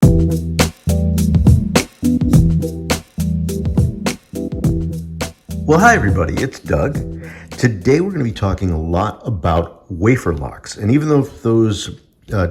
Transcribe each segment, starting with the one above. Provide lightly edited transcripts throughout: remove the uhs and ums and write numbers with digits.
Well, hi everybody, it's Doug. Today we're going to be talking a lot about wafer locks. And even though those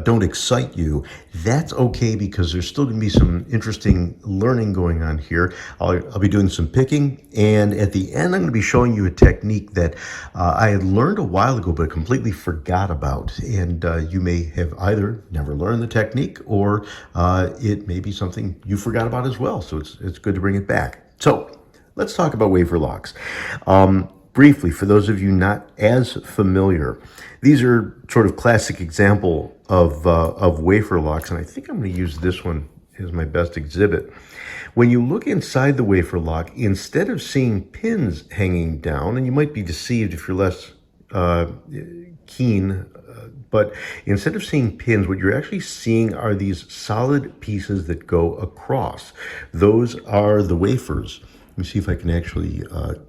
don't excite you, that's okay because there's still going to be some interesting learning going on here. I'll be doing some picking, and at the end I'm going to be showing you a technique that I had learned a while ago but completely forgot about. And you may have either never learned the technique or it may be something you forgot about as well. So it's good to bring it back. So let's talk about wafer locks. Briefly, for those of you not as familiar, these are sort of classic example of wafer locks, and I think I'm going to use this one as my best exhibit. When you look inside the wafer lock, instead of seeing pins hanging down, and you might be deceived if you're less keen, but instead of seeing pins, what you're actually seeing are these solid pieces that go across. Those are the wafers. Let me see if I can actually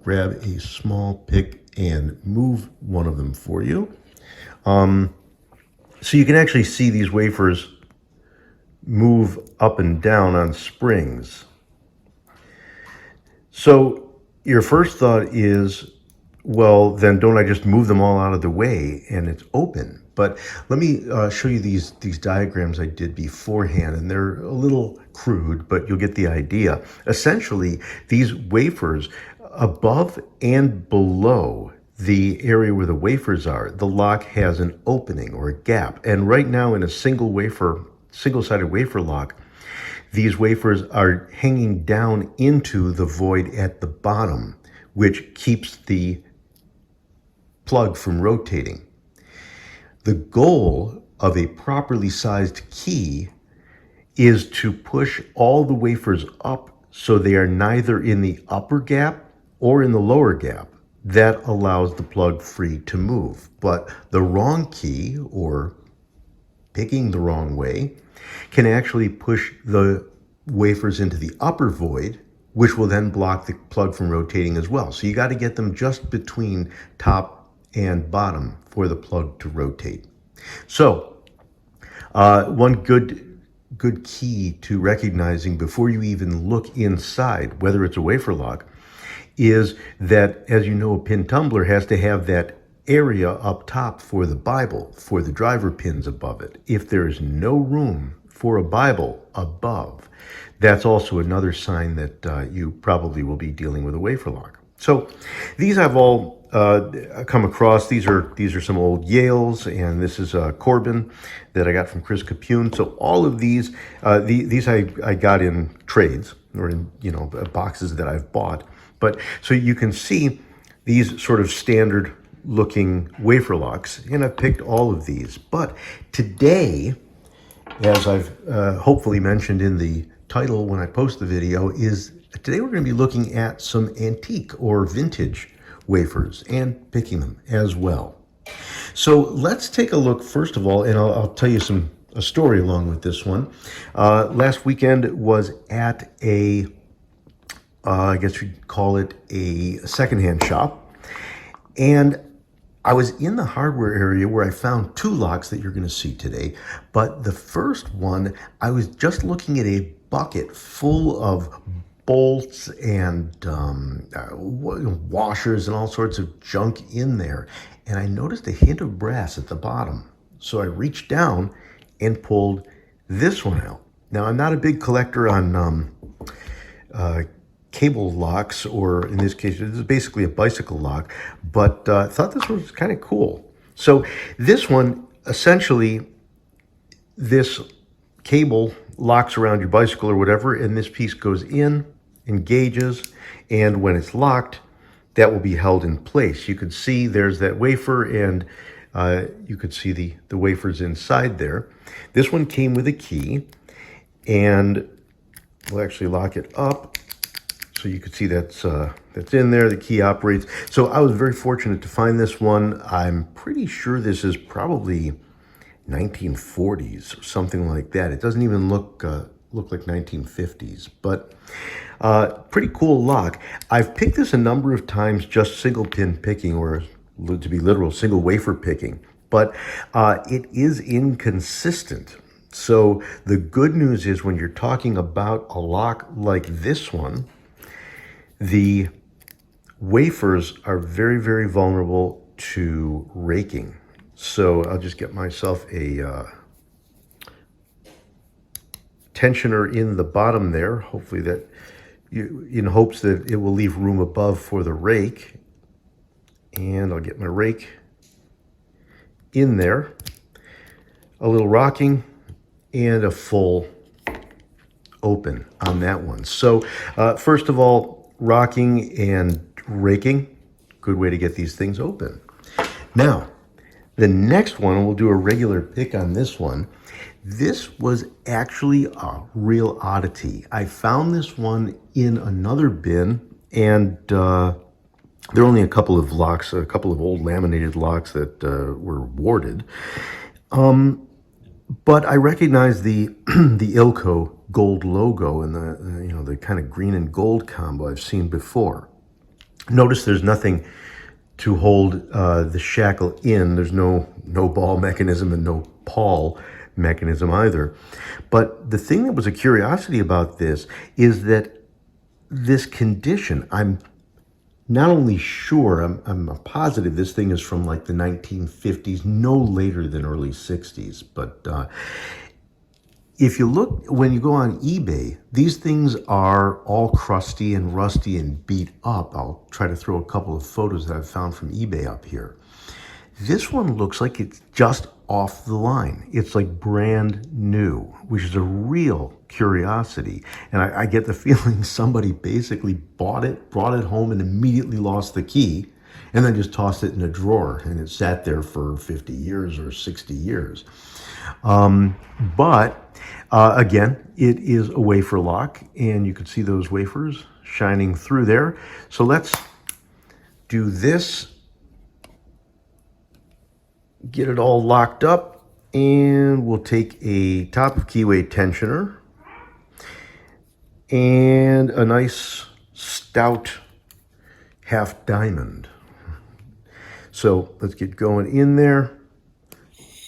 grab a small pick and move one of them for you. So you can actually see these wafers move up and down on springs. So your first thought is, well, then don't I just move them all out of the way and it's open? But let me show you these diagrams I did beforehand, and they're a little crude, but you'll get the idea. Essentially, these wafers above and below the area where the wafers are, the lock has an opening or a gap. And right now in a single-sided wafer lock, these wafers are hanging down into the void at the bottom, which keeps the plug from rotating. The goal of a properly sized key is to push all the wafers up so they are neither in the upper gap or in the lower gap. That allows the plug free to move. But the wrong key, or picking the wrong way, can actually push the wafers into the upper void, which will then block the plug from rotating as well. So you got to get them just between top and bottom for the plug to rotate. So one good key to recognizing before you even look inside, whether it's a wafer lock, is that, as you know, a pin tumbler has to have that area up top for the Bible, for the driver pins above it. If there is no room for a Bible above, that's also another sign that you probably will be dealing with a wafer lock. So these I've all come across. These are some old Yales, and this is Corbin that I got from Chris Capune. So all of these I got in trades, or in boxes that I've bought. But so you can see these sort of standard looking wafer locks, and I've picked all of these. But today, as I've hopefully mentioned in the title when I post the video, is today we're going to be looking at some antique or vintage wafers and picking them as well. So let's take a look first of all, and I'll tell you a story along with this one. Last weekend was at a I guess you'd call it a secondhand shop, and I was in the hardware area where I found two locks that you're going to see today. But the first one, I was just looking at a bucket full of bolts and washers and all sorts of junk in there, and I noticed a hint of brass at the bottom. So I reached down and pulled this one out. Now, I'm not a big collector on cable locks, or in this case, this is basically a bicycle lock, but I thought this was kind of cool. So this one, essentially, this cable locks around your bicycle or whatever, and this piece goes in, engages, and when it's locked, that will be held in place. You can see there's that wafer, and you could see the wafers inside there. This one came with a key, and we'll actually lock it up. So you can see that's in there, the key operates. So I was very fortunate to find this one. I'm pretty sure this is probably 1940s or something like that. It doesn't even look like 1950s, but pretty cool lock. I've picked this a number of times, just single pin picking, or to be literal, single wafer picking, but it is inconsistent. So the good news is when you're talking about a lock like this one, the wafers are very, very vulnerable to raking. So I'll just get myself a tensioner in the bottom there, hopefully that in hopes that it will leave room above for the rake. And I'll get my rake in there, a little rocking and a full open on that one. So first of all, rocking and raking, good way to get these things open. Now, the next one, we'll do a regular pick on this one. This was actually a real oddity. I found this one in another bin, and there are only a couple of locks, a couple of old laminated locks that were warded. But I recognize the the Ilco gold logo and the kind of green and gold combo I've seen before. Notice there's nothing to hold the shackle in. There's no ball mechanism and no pawl mechanism either. But the thing that was a curiosity about this is that this condition, I'm not only sure, I'm positive this thing is from like the 1950s, no later than early 60s. But if you look, when you go on eBay, these things are all crusty and rusty and beat up. I'll try to throw a couple of photos that I've found from eBay up here. This one looks like it's just off the line. It's like brand new, which is a real curiosity. And I get the feeling somebody basically bought it, brought it home, and immediately lost the key, and then just tossed it in a drawer, and it sat there for 50 years or 60 years. But again, it is a wafer lock, and you can see those wafers shining through there. So let's do this, get it all locked up, and we'll take a top of keyway tensioner and a nice stout half diamond. So let's get going in there.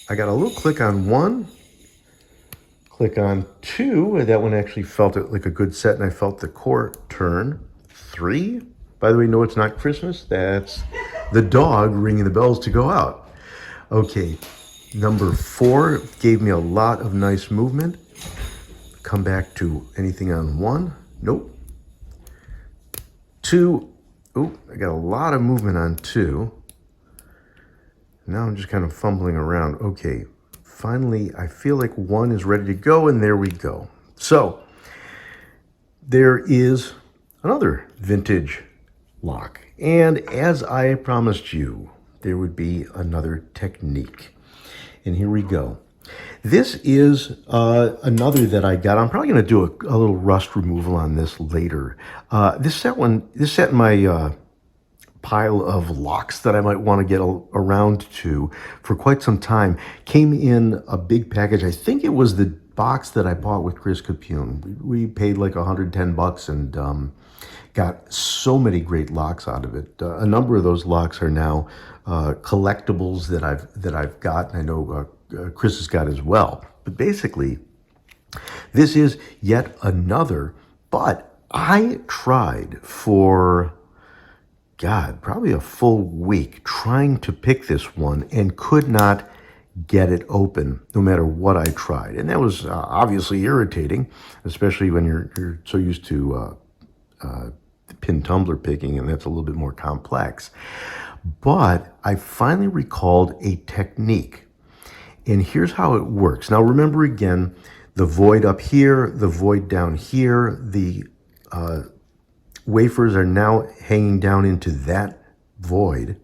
I got a little click on one, click on two. That one actually felt it like a good set, and I felt the core turn. 3. By the way, no, it's not Christmas. That's the dog ringing the bells to go out. Okay, number 4 gave me a lot of nice movement. Come back to anything on 1. Nope. 2. Oh, I got a lot of movement on 2. Now I'm just kind of fumbling around. Okay, finally, I feel like 1 is ready to go, and there we go. So there is another vintage lock. And as I promised you, there would be another technique. And here we go. This is another that I got. I'm probably going to do a little rust removal on this later. This set in my pile of locks that I might want to get around to for quite some time came in a big package. I think it was the box that I bought with Chris Capune. We paid like $110 and got so many great locks out of it. A number of those locks are now collectibles that I've got, and I know Chris has got as well. But basically, this is yet another. But I tried for, God, probably a full week trying to pick this one and could not get it open no matter what I tried. And that was obviously irritating, especially when you're so used to pin tumbler picking, and that's a little bit more complex. But I finally recalled a technique, and here's how it works. Now remember again, the void up here, the void down here, the wafers are now hanging down into that void.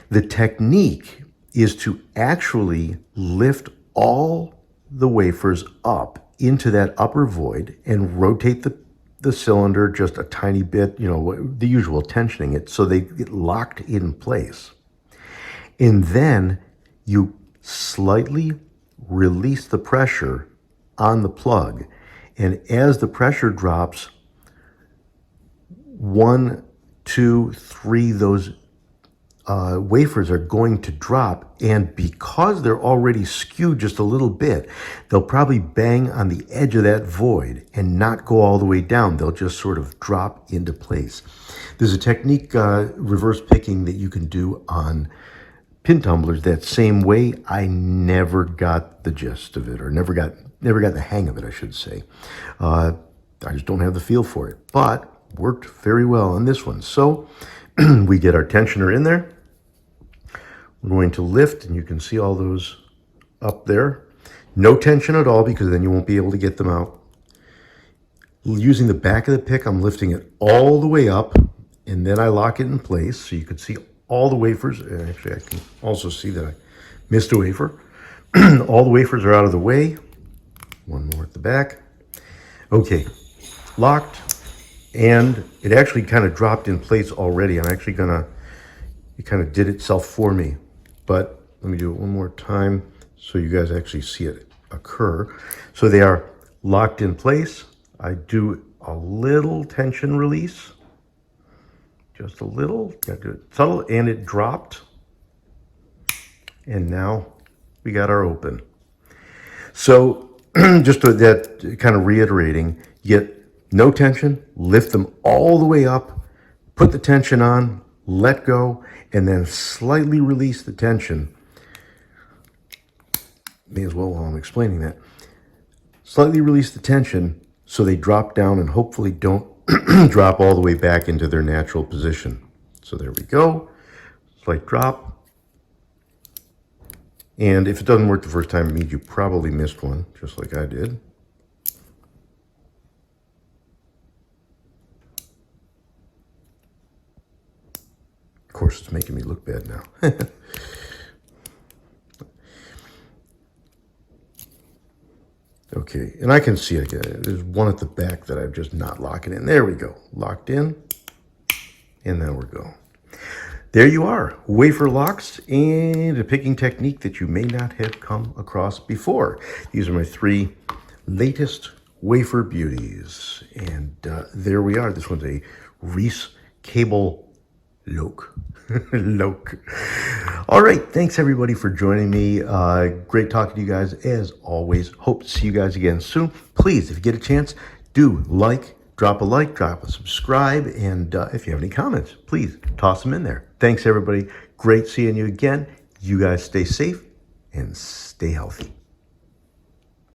The technique is to actually lift all the wafers up into that upper void and rotate the cylinder just a tiny bit, the usual tensioning it, so they get locked in place. And then you slightly release the pressure on the plug. And as the pressure drops, 1, 2, 3, those wafers are going to drop, and because they're already skewed just a little bit, they'll probably bang on the edge of that void and not go all the way down. They'll just sort of drop into place. There's a technique, reverse picking, that you can do on pin tumblers that same way. I never got the gist of it, or never got the hang of it, I should say. I just don't have the feel for it, but worked very well on this one. So we get our tensioner in there. We're going to lift, and you can see all those up there. No tension at all, because then you won't be able to get them out. Using the back of the pick, I'm lifting it all the way up, and then I lock it in place so you can see all the wafers. And actually, I can also see that I missed a wafer. All the wafers are out of the way. One more at the back. Okay, locked, and it actually kind of dropped in place already. I'm actually gonna, it kind of did itself for me. But let me do it one more time so you guys actually see it occur. So they are locked in place. I do a little tension release, just a little, got to do it subtle, and it dropped. And now we got our open. So just that kind of reiterating, get no tension, lift them all the way up, put the tension on, let go, and then slightly release the tension. May as well while I'm explaining that. Slightly release the tension so they drop down and hopefully don't drop all the way back into their natural position. So there we go. Slight drop. And if it doesn't work the first time, it means you probably missed one, just like I did. Of course, it's making me look bad now. Okay, and I can see it again. There's one at the back that I'm just not locking in. There we go. Locked in. And there we go. There you are. Wafer locks and a picking technique that you may not have come across before. These are my 3 latest wafer beauties. And there we are. This one's a Reese cable loke. Loke. All right. Thanks, everybody, for joining me. Great talking to you guys, as always. Hope to see you guys again soon. Please, if you get a chance, do drop a subscribe, and if you have any comments, please toss them in there. Thanks, everybody. Great seeing you again. You guys stay safe and stay healthy.